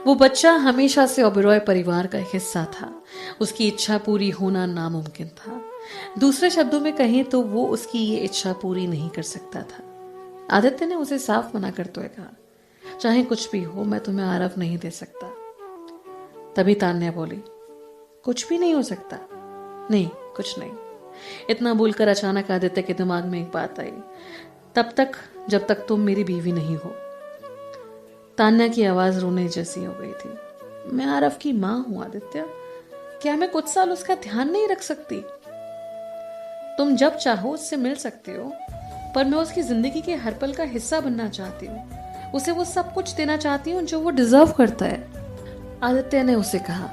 वो बच्चा हमेशा से ओबेरॉय परिवार का एक हिस्सा था। उसकी इच्छा पूरी होना नामुमकिन था। दूसरे शब्दों में कहें तो वो उसकी ये इच्छा पूरी नहीं कर सकता था। आदित्य ने उसे साफ मना करते हुए कहा, चाहे कुछ भी हो, मैं तुम्हें आरव नहीं दे सकता। तभी तान्या बोली, कुछ भी नहीं हो सकता? नहीं, कुछ नहीं। इतना बोलकर अचानक आदित्य के दिमाग में एक बात आई, तब तक जब तक तुम मेरी बीवी नहीं हो। तान्या की आवाज रोने जैसी हो गई थी। मैं आरव की मां हूं आदित्य, क्या मैं कुछ साल उसका ध्यान नहीं रख सकती? तुम जब चाहो उससे मिल सकते हो, पर मैं उसकी जिंदगी के हर पल का हिस्सा बनना चाहती हूँ। उसे वो सब कुछ देना चाहती हूँ जो वो डिजर्व करता है। आदित्य ने उसे कहा,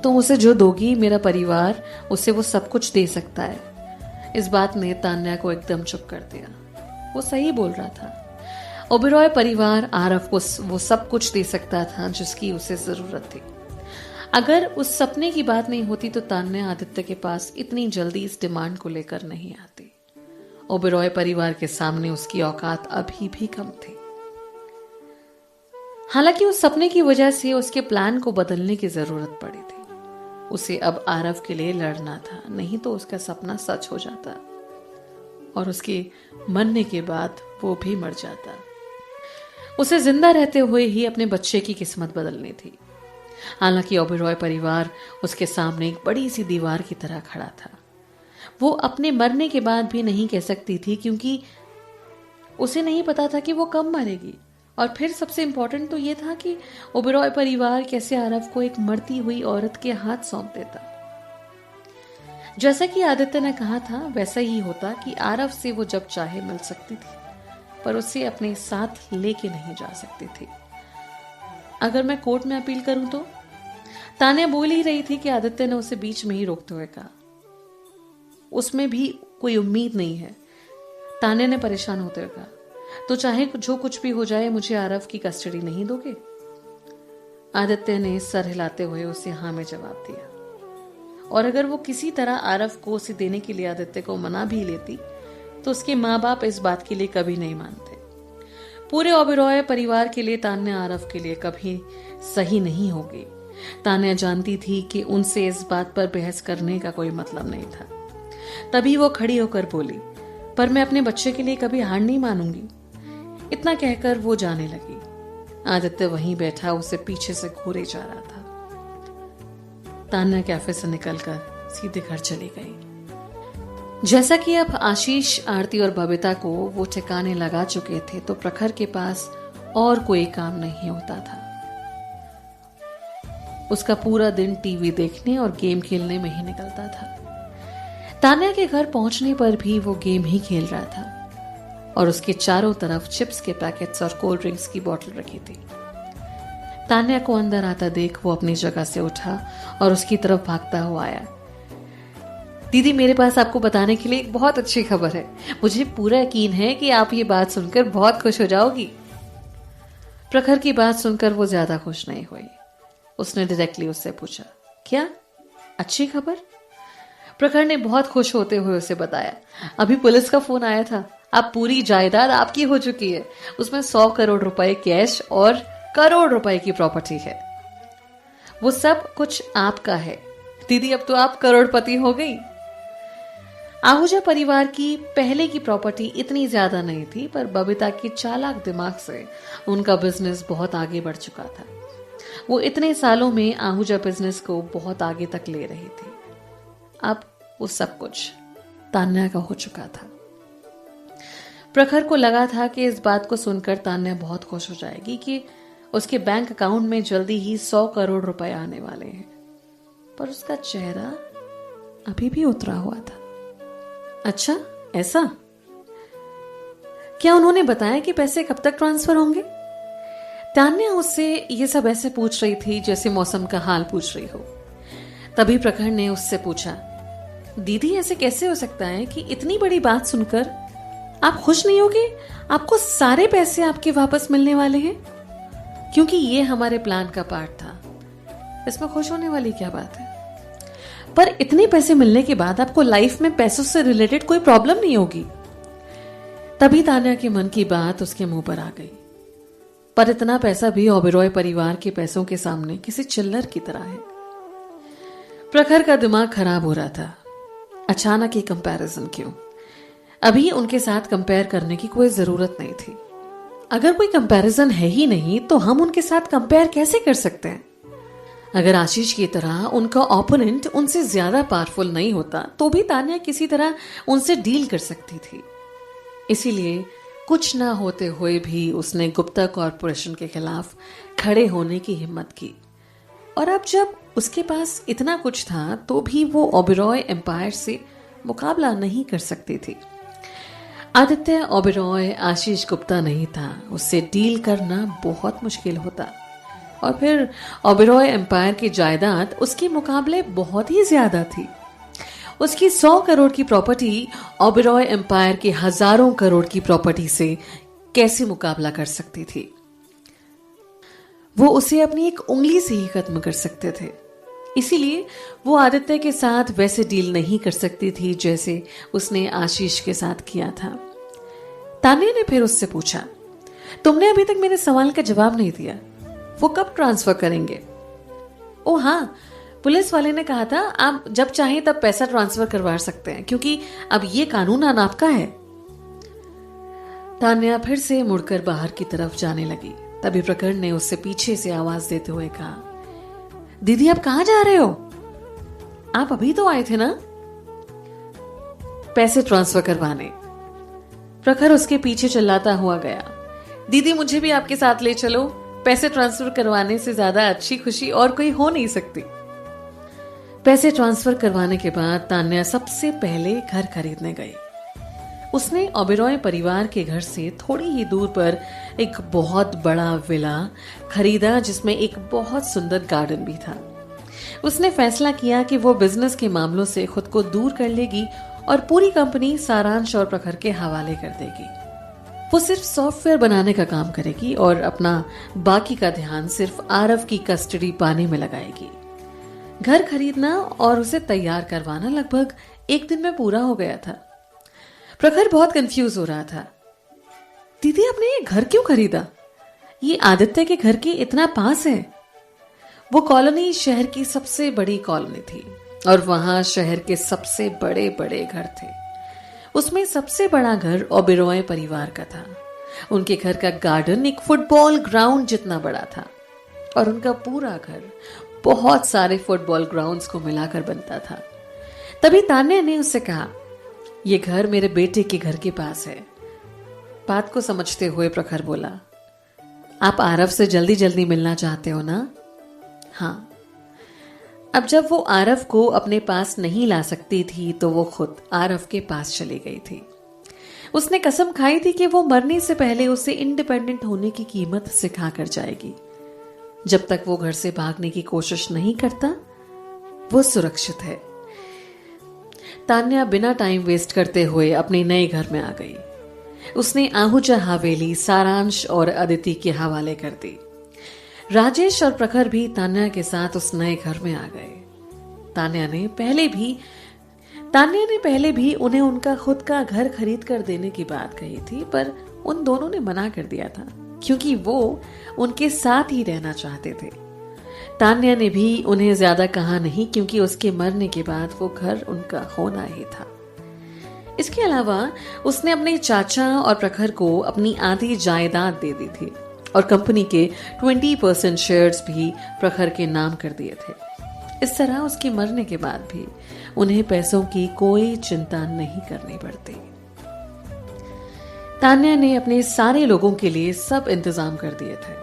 तुम उसे जो दोगी, मेरा परिवार उसे वो सब कुछ दे सकता है। इस बात ने तान्या को एकदम चुप कर दिया। वो सही बोल रहा था। ओबेरॉय परिवार आरव को वो सब कुछ दे सकता था जिसकी उसे जरूरत थी। अगर उस सपने की बात नहीं होती तो तान्या आदित्य के पास इतनी जल्दी इस डिमांड को लेकर नहीं आती। ओबेरॉय परिवार के सामने उसकी औकात अभी भी कम थी। हालांकि उस सपने की वजह से उसके प्लान को बदलने की जरूरत पड़ी थी। उसे अब आरव के लिए लड़ना था, नहीं तो उसका सपना सच हो जाता और उसके मरने के बाद वो भी मर जाता। उसे जिंदा रहते हुए ही अपने बच्चे की किस्मत बदलनी थी। हालांकि ओबेरॉय परिवार उसके सामने एक बड़ी सी दीवार की तरह खड़ा था। वो अपने मरने के बाद भी नहीं कह सकती थी, क्योंकि उसे नहीं पता था कि वो कब मरेगी। और फिर सबसे इंपॉर्टेंट तो ये था कि ओबेरॉय परिवार कैसे आरव को एक मरती हुई औरत के हाथ सौंप देता। जैसा कि आदित्य ने कहा था, वैसा ही होता कि आरव से वो जब चाहे मिल सकती थी, पर उसे अपने साथ लेके नहीं जा सकती थी। अगर मैं कोर्ट में अपील करूं तो? तान्या बोल ही रही थी कि आदित्य ने उसे बीच में ही रोकते हुए कहा, उसमें भी कोई उम्मीद नहीं है। तान्या ने परेशान होते हुए कहा, तो चाहे जो कुछ भी हो जाए, मुझे आरव की कस्टडी नहीं दोगे? आदित्य ने सर हिलाते हुए उसे हाँ में जवाब दिया। और अगर वो किसी तरह आरव को उसे देने के लिए आदित्य को मना भी लेती तो उसके माँ बाप इस बात के लिए कभी नहीं मानते। पूरे ओबेरॉय परिवार के लिए तान्या आरव के लिए कभी सही नहीं होगी। तान्या जानती थी कि उनसे इस बात पर बहस करने का कोई मतलब नहीं था। तभी वो खड़ी होकर बोली, पर मैं अपने बच्चे के लिए कभी हार नहीं मानूंगी। इतना कहकर वो जाने लगी। आदित्य वहीं बैठा उसे पीछे से घूरे जा रहा था। तान्या कैफे से निकलकर सीधे घर चली गई। जैसा कि अब आशीष, आरती और बबीता को वो ठिकाने लगा चुके थे, तो प्रखर के पास और कोई काम नहीं होता था। उसका पूरा दिन टीवी देखने और गेम खेलने में ही निकलता था। तान्या के घर पहुंचने पर भी वो गेम ही खेल रहा था और उसके चारों तरफ चिप्स के पैकेट्स और कोल्ड ड्रिंक्स की बोतल रखी थी। तान्या को अंदर आता देख वो अपनी जगह से उठा और उसकी तरफ भागता हुआ आया। दीदी, मेरे पास आपको बताने के लिए एक बहुत अच्छी खबर है। मुझे पूरा यकीन है कि आप ये बात सुनकर बहुत खुश हो जाओगी। प्रखर की बात सुनकर वो ज्यादा खुश नहीं हुई। उसने डायरेक्टली उससे पूछा, क्या अच्छी खबर? प्रखर ने बहुत खुश होते हुए उसे बताया, अभी पुलिस का फोन आया था। अब पूरी जायदाद आपकी हो चुकी है। उसमें 100 करोड़ रुपए कैश और करोड़ रुपए की प्रॉपर्टी है। वो सब कुछ आपका है। दीदी, अब तो आप करोड़पति हो गई। आहूजा परिवार की पहले की प्रॉपर्टी इतनी ज्यादा नहीं थी, पर बबीता के चालाक दिमाग से उनका बिजनेस बहुत आगे बढ़ चुका था। वो इतने सालों में आहूजा बिजनेस को बहुत आगे तक ले रही थी। अब वो सब कुछ तान्या का हो चुका था। प्रखर को लगा था कि इस बात को सुनकर तान्या बहुत खुश हो जाएगी कि उसके बैंक अकाउंट में जल्दी ही 100 करोड़ रुपए आने वाले हैं, पर उसका चेहरा अभी भी उतरा हुआ था। अच्छा, ऐसा? क्या उन्होंने बताया कि पैसे कब तक ट्रांसफर होंगे? तान्या उससे ये सब ऐसे पूछ रही थी जैसे मौसम का हाल पूछ रही हो। तभी प्रखर ने उससे पूछा, दीदी, ऐसे कैसे हो सकता है कि इतनी बड़ी बात सुनकर आप खुश नहीं होगे? आपको सारे पैसे आपके वापस मिलने वाले हैं, क्योंकि ये हमारे प्लान का पार्ट था। इसमें खुश होने वाली क्या बात है? पर इतने पैसे मिलने के बाद आपको लाइफ में पैसों से रिलेटेड कोई प्रॉब्लम नहीं होगी। तभी तान्या के मन की बात उसके मुंह पर आ गई। पर इतना पैसा भी ओबेरॉय परिवार के पैसों के सामने किसी चिल्लर की तरह है। प्रखर का दिमाग खराब हो रहा था। अचानक ये कंपैरिजन क्यों? अभी उनके साथ कंपेयर करने की कोई जरूरत नहीं थी। अगर कोई कंपैरिजन है ही नहीं तो हम उनके साथ कंपेयर कैसे कर सकते हैं? अगर आशीष की तरह उनका ओपोनेंट उनसे ज्यादा पावरफुल नहीं होता तो भी तान्या किसी तरह उनसे डील कर सकती थी। इसीलिए कुछ ना होते हुए भी उसने गुप्ता कॉरपोरेशन के खिलाफ खड़े होने की हिम्मत की। और अब जब उसके पास इतना कुछ था तो भी वो ओबेरॉय एम्पायर से मुकाबला नहीं कर सकती थी। आदित्य ओबेरॉय आशीष गुप्ता नहीं था, उससे डील करना बहुत मुश्किल होता। और फिर ओबेरॉय एम्पायर की जायदाद उसके मुकाबले बहुत ही ज्यादा थी। उसकी 100 करोड़ की प्रॉपर्टी ओबेरॉय एम्पायर के हजारों करोड़ की प्रॉपर्टी से कैसे मुकाबला कर सकती थी? वो उसे अपनी एक उंगली से ही खत्म कर सकते थे। इसीलिए वो आदित्य के साथ वैसे डील नहीं कर सकती थी जैसे उसने आशीष के साथ किया था। तान्या ने फिर उससे पूछा, तुमने अभी तक मेरे सवाल का जवाब नहीं दिया, वो कब ट्रांसफर करेंगे? ओ हाँ, पुलिस वाले ने कहा था आप जब चाहें तब पैसा ट्रांसफर करवा सकते हैं, क्योंकि अब ये कानून आपका है। तान्या फिर से मुड़कर बाहर की तरफ जाने लगी। तभी प्रकरण ने उससे पीछे से आवाज देते हुए कहा, दीदी आप कहां जा रहे हो? आप अभी तो आए थे ना पैसे ट्रांसफर करवाने। प्रखर उसके पीछे चिल्लाता हुआ गया, दीदी मुझे भी आपके साथ ले चलो, पैसे ट्रांसफर करवाने से ज्यादा अच्छी खुशी और कोई हो नहीं सकती। पैसे ट्रांसफर करवाने के बाद तान्या सबसे पहले घर खरीदने गई। उसने ओबेरॉय परिवार के घर से थोड़ी ही दूर पर एक बहुत बड़ा विला खरीदा जिसमें एक बहुत सुंदर गार्डन भी था। उसने फैसला किया कि वो बिजनेस के मामलों से खुद को दूर कर लेगी और पूरी कंपनी सारांश और प्रखर के हवाले कर देगी। वो सिर्फ सॉफ्टवेयर बनाने का काम करेगी और अपना बाकी का ध्यान सिर्फ आरव की कस्टडी पाने में लगाएगी। घर खरीदना और उसे तैयार करवाना लगभग एक दिन में पूरा हो गया था। प्रखर बहुत कंफ्यूज हो रहा था। दीदी आपने ये घर क्यों खरीदा? ये आदित्य के घर के इतना पास है। वो कॉलोनी शहर की सबसे बड़ी कॉलोनी थी और वहां शहर के सबसे बड़े बड़े घर थे। उसमें सबसे बड़ा घर ओबेरॉय परिवार का था। उनके घर का गार्डन एक फुटबॉल ग्राउंड जितना बड़ा था और उनका पूरा घर बहुत सारे फुटबॉल ग्राउंड्स को मिलाकर बनता था। तभी तान्या ने उससे कहा, ये घर मेरे बेटे के घर के पास है। बात को समझते हुए प्रखर बोला, आप आरव से जल्दी जल्दी मिलना चाहते हो ना? हाँ। अब जब वो आरव को अपने पास नहीं ला सकती थी तो वो खुद आरव के पास चली गई थी। उसने कसम खाई थी कि वो मरने से पहले उसे इंडिपेंडेंट होने की कीमत सिखा कर जाएगी। जब तक वो घर से भागने की कोशिश नहीं करता वो सुरक्षित है। तान्या बिना टाइम वेस्ट करते हुए अपने नए घर में आ गई। उसने आहूजा हवेली सारांश और अदिति के हवाले कर दी। राजेश और प्रखर भी तान्या के साथ उस नए घर में आ गए। तान्या ने पहले भी उन्हें उनका खुद का घर खरीद कर देने की बात कही थी, पर उन दोनों ने मना कर दिया था क्योंकि वो उनके साथ ही रहना चाहते थे। तान्या ने भी उन्हें ज्यादा कहा नहीं क्योंकि उसके मरने के बाद वो घर उनका होना ही था। इसके अलावा उसने अपने चाचा और प्रखर को अपनी आधी जायदाद दे दी थी और कंपनी के 20% शेयर्स भी प्रखर के नाम कर दिए थे। इस तरह उसके मरने के बाद भी उन्हें पैसों की कोई चिंता नहीं करनी पड़ती। तान्या ने अपने सारे लोगों के लिए सब इंतजाम कर दिए थे।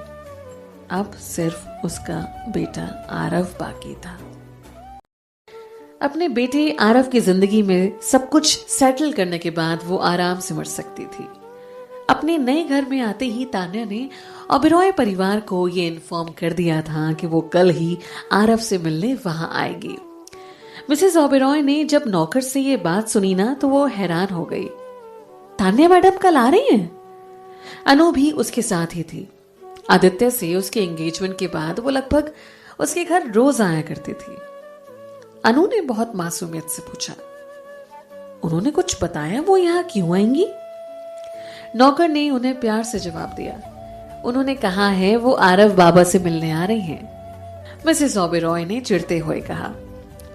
अब सिर्फ उसका बेटा आरव बाकी था। अपने बेटे आरव की जिंदगी में सब कुछ सेटल करने के बाद वो आराम से मर सकती थी। अपने नए घर में आते ही तान्या ने ओबेरॉय परिवार को ये इन्फॉर्म कर दिया था कि वो कल ही आरव से मिलने वहां आएगी। मिसेस ओबेरॉय ने जब नौकर से ये बात सुनी ना तो वो हैरान हो गई। तान्या मैडम कल आ रही हैं? अनु भी उसके साथ ही थी। आदित्य से उसके एंगेजमेंट के बाद वो लगभग उसके घर रोज आया करती थी। अनु ने बहुत मासूमियत से पूछा, उन्होंने कुछ बताया वो यहां क्यों आएंगी? नौकर ने उन्हें प्यार से जवाब दिया, उन्होंने कहा है वो आरव बाबा से मिलने आ रही हैं। मिसेस ओबेरॉय ने चिढ़ते हुए कहा,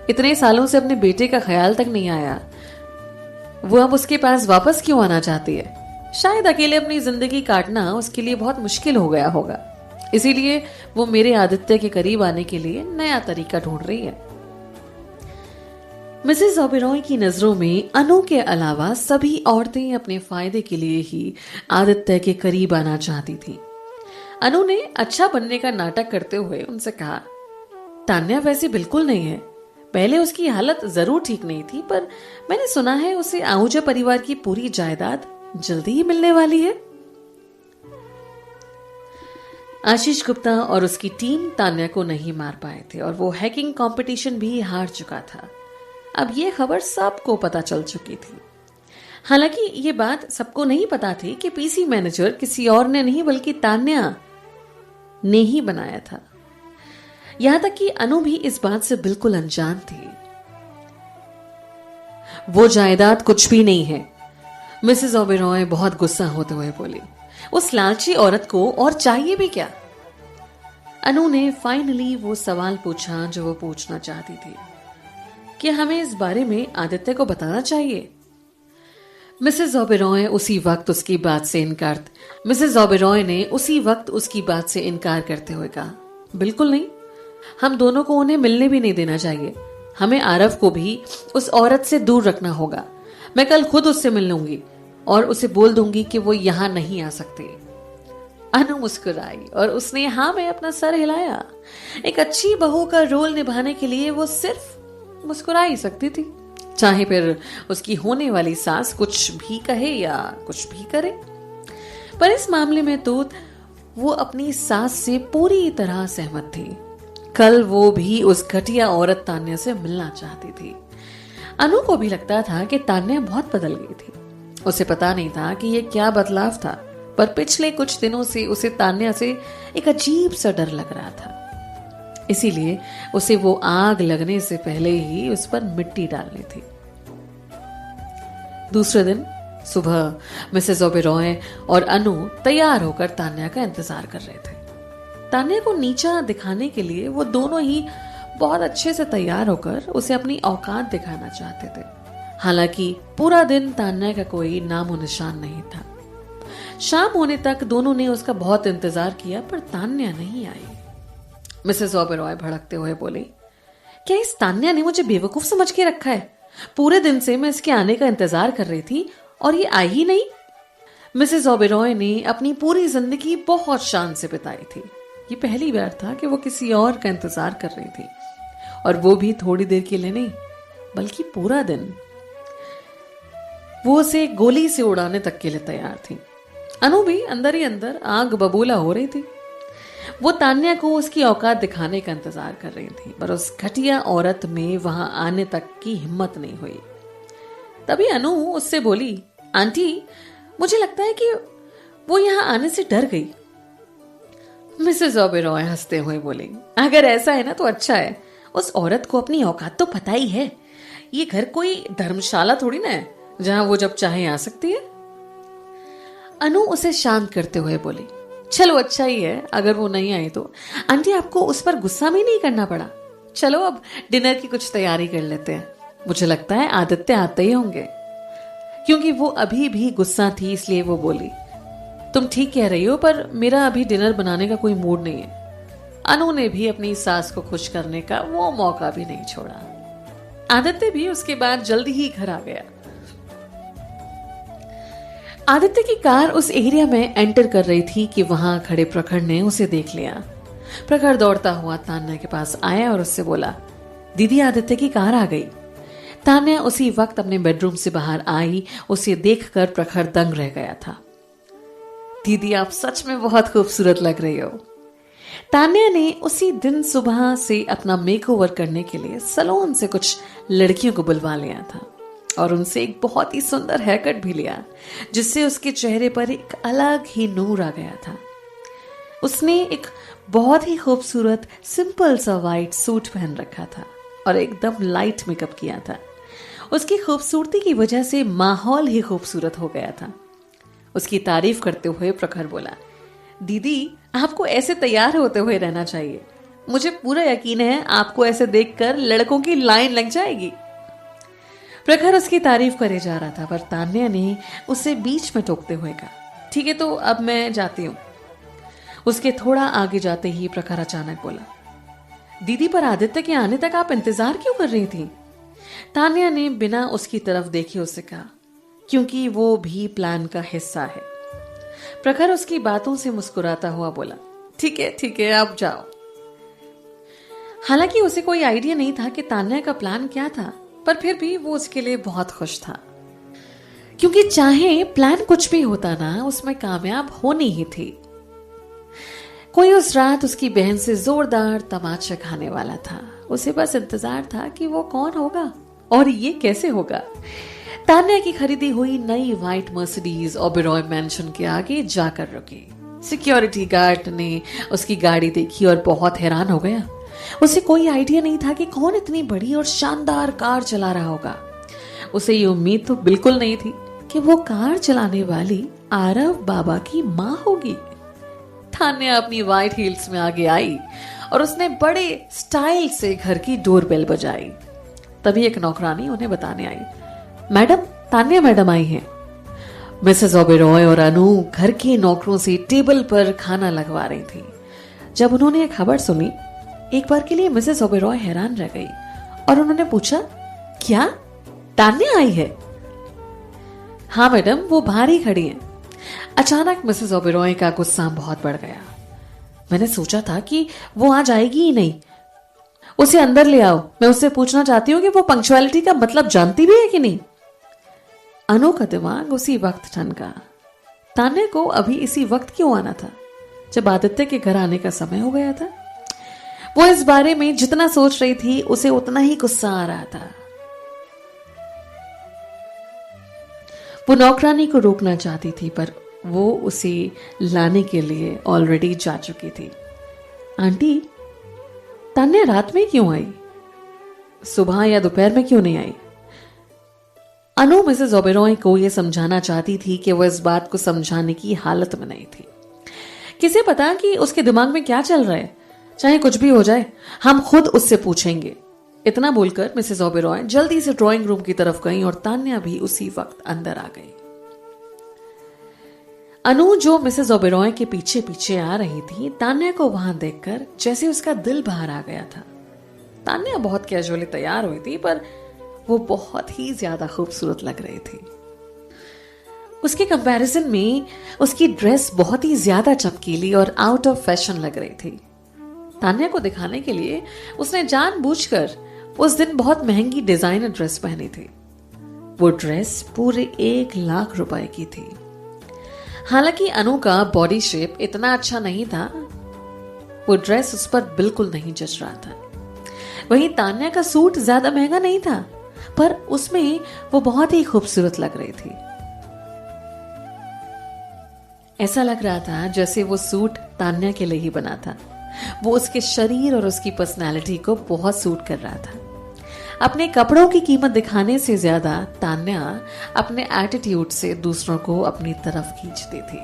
इतने सालों से अपने बेटे का ख्याल तक नहीं आया, वो अब उसके पास वापस क्यों आना चाहती है? शायद अकेले अपनी जिंदगी काटना उसके लिए बहुत मुश्किल हो गया होगा, इसीलिए वो मेरे आदित्य के करीब आने के लिए नया तरीका ढूंढ रही है। मिसेस ओबेरॉय की नजरों में अनु के अलावा सभी औरतें अपने फायदे के लिए ही आदित्य के करीब आना चाहती थी। अनु ने अच्छा बनने का नाटक करते हुए उनसे कहा, तान्या वैसे बिल्कुल नहीं है। पहले उसकी हालत जरूर ठीक नहीं थी, पर मैंने सुना है उसे आहूजा परिवार की पूरी जायदाद जल्दी ही मिलने वाली है। आशीष गुप्ता और उसकी टीम तान्या को नहीं मार पाए थे और वो हैकिंग कंपटीशन भी हार चुका था। अब ये खबर सबको पता चल चुकी थी। हालांकि ये बात सबको नहीं पता थी कि पीसी मैनेजर किसी और ने नहीं बल्कि तान्या ने ही बनाया था। यहां तक कि अनु भी इस बात से बिल्कुल अनजान थी। वो जायदाद कुछ भी नहीं है, मिसेस ओबेरॉय बहुत गुस्सा होते हुए बोली। उस लालची औरत को और चाहिए भी क्या? अनु ने फाइनली वो सवाल पूछा जो वो पूछना चाहती थी, कि हमें इस बारे में आदित्य को बताना चाहिए। मिसेस ओबेरॉय ने उसी वक्त उसकी बात से इनकार करते हुए कहा, बिल्कुल नहीं, हम दोनों को उन्हें मिलने भी नहीं देना चाहिए। हमें आरव को भी उस औरत से दूर रखना होगा। मैं कल खुद उससे मिल लूंगी और उसे बोल दूंगी कि वो यहां नहीं आ सकती। अनु मुस्कुराई और उसने हाँ में अपना सर हिलाया। एक अच्छी बहू का रोल निभाने के लिए वो सिर्फ मुस्कुरा ही सकती थी, चाहे फिर उसकी होने वाली सास कुछ भी कहे या कुछ भी करे। पर इस मामले में तो वो अपनी सास से पूरी तरह सहमत थी। कल वो भी उस घटिया औरत तान्या से मिलना चाहती थी। अनु को भी लगता था कि तान्या बहुत बदल गई थी। उसे पता नहीं था कि ये क्या बदलाव था, पर पिछले कुछ दिनों से उसे तान्या से एक अजीब सा डर लग रहा था। इसीलिए उसे वो आग लगने से पहले ही उस पर मिट्टी डालनी थी। दूसरे दिन सुबह मिसेस ओबेरॉय और अनु तैयार होकर तान्या का इंतजार कर रहे थे। तान्या को नीचा दिखाने के लिए वो दोनों ही बहुत अच्छे से तैयार होकर उसे अपनी औकात दिखाना चाहते थे। हालांकि पूरा दिन तान्या का कोई नामो निशान नहीं था। शाम होने तक दोनों ने उसका बहुत इंतजार किया, पर तान्या नहीं आई। मिसेस ओबेरॉय भड़कते हुए बोली, क्या इस तान्या ने मुझे बेवकूफ समझ के रखा है? पूरे दिन से मैं इसके आने का इंतजार कर रही थी और ये आई ही नहीं। मिसेस ओबेरॉय ने अपनी पूरी जिंदगी बहुत शान से बिताई थी। ये पहली बार था कि वो किसी और का इंतजार कर रही थी, और वो भी थोड़ी देर के लिए नहीं, बल्कि पूरा दिन। वो उसे गोली से उड़ाने तक के लिए तैयार थी। अनु भी अंदर ही अंदर आग बबूला हो रही थी। वो तान्या को उसकी औकात दिखाने का इंतजार कर रही थी, पर उस घटिया औरत में वहां आने तक की हिम्मत नहीं हुई। तभी अनु उससे बोली, आंटी, मुझे लगता है कि वो यहां आने से डर गई। मिसेस ओबेरॉय हंसते हुए बोली, अगर ऐसा है ना तो अच्छा है। उस औरत को अपनी औकात तो पता ही है। ये घर कोई धर्मशाला थोड़ी ना है जहां वो जब चाहे आ सकती है। अनु उसे शांत करते हुए बोली, चलो अच्छा ही है अगर वो नहीं आई तो। आंटी, आपको उस पर गुस्सा भी नहीं करना पड़ा। चलो अब डिनर की कुछ तैयारी कर लेते हैं। मुझे लगता है आदित्य आते ही होंगे। क्योंकि वो अभी भी गुस्सा थी, इसलिए वो बोली, तुम ठीक कह रही हो, पर मेरा अभी डिनर बनाने का कोई मूड नहीं है। अनु ने भी अपनी सास को खुश करने का वो मौका भी नहीं छोड़ा। आदित्य भी उसके बाद जल्दी ही घर आ गया। आदित्य की कार उस एरिया में एंटर कर रही थी कि वहां खड़े प्रखर ने उसे देख लिया। प्रखर दौड़ता हुआ तान्या के पास आया और उससे बोला, दीदी, आदित्य की कार आ गई। तान्या उसी वक्त अपने बेडरूम से बाहर आई। उसे देखकर प्रखर दंग रह गया था। दीदी, आप सच में बहुत खूबसूरत लग रही हो। तान्या ने उसी दिन सुबह से अपना मेकओवर करने के लिए सैलून से कुछ लड़कियों को बुलवा लिया था और उनसे एक बहुत ही सुंदर हेयर कट भी लिया, जिससे उसके चेहरे पर एक अलग ही नूर आ गया था। उसने एक बहुत ही खूबसूरत सिंपल सा वाइट सूट पहन रखा था और एकदम लाइट मेकअप किया था। उसकी खूबसूरती की वजह से माहौल ही खूबसूरत हो गया था। उसकी तारीफ करते हुए प्रखर बोला, दीदी, आपको ऐसे तैयार होते हुए रहना चाहिए। मुझे पूरा यकीन है आपको ऐसे देखकर लड़कों की लाइन लग जाएगी। प्रखर उसकी तारीफ करे जा रहा था, पर तान्या ने उसे बीच में टोकते हुए कहा, ठीक है तो अब मैं जाती हूं। उसके थोड़ा आगे जाते ही प्रखर अचानक बोला, दीदी पर आदित्य के आने तक आप इंतजार क्यों कर रही थी? तान्या ने बिना उसकी तरफ देखे उससे कहा, क्योंकि वो भी प्लान का हिस्सा है। प्रखर उसकी बातों से मुस्कुराता हुआ बोला, ठीक है आप जाओ। हालांकि उसे कोई आइडिया नहीं था कि तान्या का प्लान क्या था, पर फिर भी वो उसके लिए बहुत खुश था, क्योंकि चाहे प्लान कुछ भी होता ना, उसमें कामयाब होनी ही थी। कोई उस रात उसकी बहन से जोरदार तमाचा खाने वाला था। उसे बस इंतजार था कि वो कौन होगा और ये कैसे होगा। तान्या की खरीदी हुई नई व्हाइट मर्सिडीज ओबेरॉय मैंशन के आगे जाकर रुकी। सिक्योरिटी गार्ड ने उसकी गाड़ी देखी और बहुत हैरान हो गया। उसे कोई आइडिया नहीं था कि कौन इतनी बड़ी और शानदार कार चला रहा होगा। उसे ये उम्मीद तो बिल्कुल नहीं थी कि वो कार चलाने वाली आरव बाबा की माँ होगी। तान्या अपनी व्हाइट हील्स में आगे आई और उसने बड़े स्टाइल से घर की डोरबेल बजाई। तभी एक नौकरानी उन्हें बताने आई, मैडम, तान्या मैडम आई हैं। मिसेस ओबेरॉय और अनु घर के नौकरों से टेबल पर खाना लगवा रही थी। जब उन्होंने ये खबर सुनी, एक बार के लिए मिसेस ओबेरॉय हैरान रह गई और उन्होंने पूछा, क्या तान्या आई है? हाँ मैडम, वो बाहर ही खड़ी हैं। अचानक मिसेस ओबेरॉय का गुस्सा बहुत बढ़ गया। मैंने सोचा था कि वो आज आएगी ही नहीं। उसे अंदर ले आओ, मैं उससे पूछना चाहती हूँ कि वो पंक्चुअलिटी का मतलब जानती भी है कि नहीं। अनु का दिमाग उसी वक्त ठनका। तान्या को अभी इसी वक्त क्यों आना था, जब आदित्य के घर आने का समय हो गया था? वो इस बारे में जितना सोच रही थी, उसे उतना ही गुस्सा आ रहा था। वो नौकरानी को रोकना चाहती थी, पर वो उसे लाने के लिए ऑलरेडी जा चुकी थी। आंटी, तान्या रात में क्यों आई? सुबह या दोपहर में क्यों नहीं आई? अनु मिसेस ओबेरॉय को यह समझाना चाहती थी कि वह इस बात को समझाने की हालत में नहीं थी। किसे पता कि उसके दिमाग में क्या चल रहा है। चाहे कुछ भी हो जाए, हम खुद उससे पूछेंगे। इतना बोलकर मिसेस ओबेरॉय जल्दी से ड्राइंग रूम की तरफ गई और तान्या भी उसी वक्त अंदर आ गई। अनु, जो मिसेस ओबेरॉय के पीछे पीछे आ रही थी, तान्या को वहां देखकर जैसे उसका दिल बाहर आ गया था। तान्या बहुत कैजुअली तैयार हुई थी, पर वो बहुत ही ज्यादा खूबसूरत लग रही थी। उसके कंपैरिजन में उसकी ड्रेस बहुत ही ज्यादा चमकीली और आउट ऑफ फैशन लग रही थी। तान्या को दिखाने के लिए उसने जानबूझकर उस दिन बहुत महंगी डिजाइनर ड्रेस पहनी थी। वो ड्रेस पूरे 1 लाख रुपए की थी। हालांकि अनु का बॉडी शेप इतना अच्छा नहीं था, वो ड्रेस उस पर बिल्कुल नहीं जच रहा था। वहीं तान्या का सूट ज्यादा महंगा नहीं था, पर उसमें वो बहुत ही खूबसूरत लग रही थी। ऐसा लग रहा था जैसे वो सूट तान्या के लिए ही बना था। वो उसके शरीर और उसकी पर्सनालिटी को बहुत सूट कर रहा था। अपने कपड़ों की कीमत दिखाने से ज्यादा तान्या अपने एटीट्यूड से दूसरों को अपनी तरफ खींचती थी।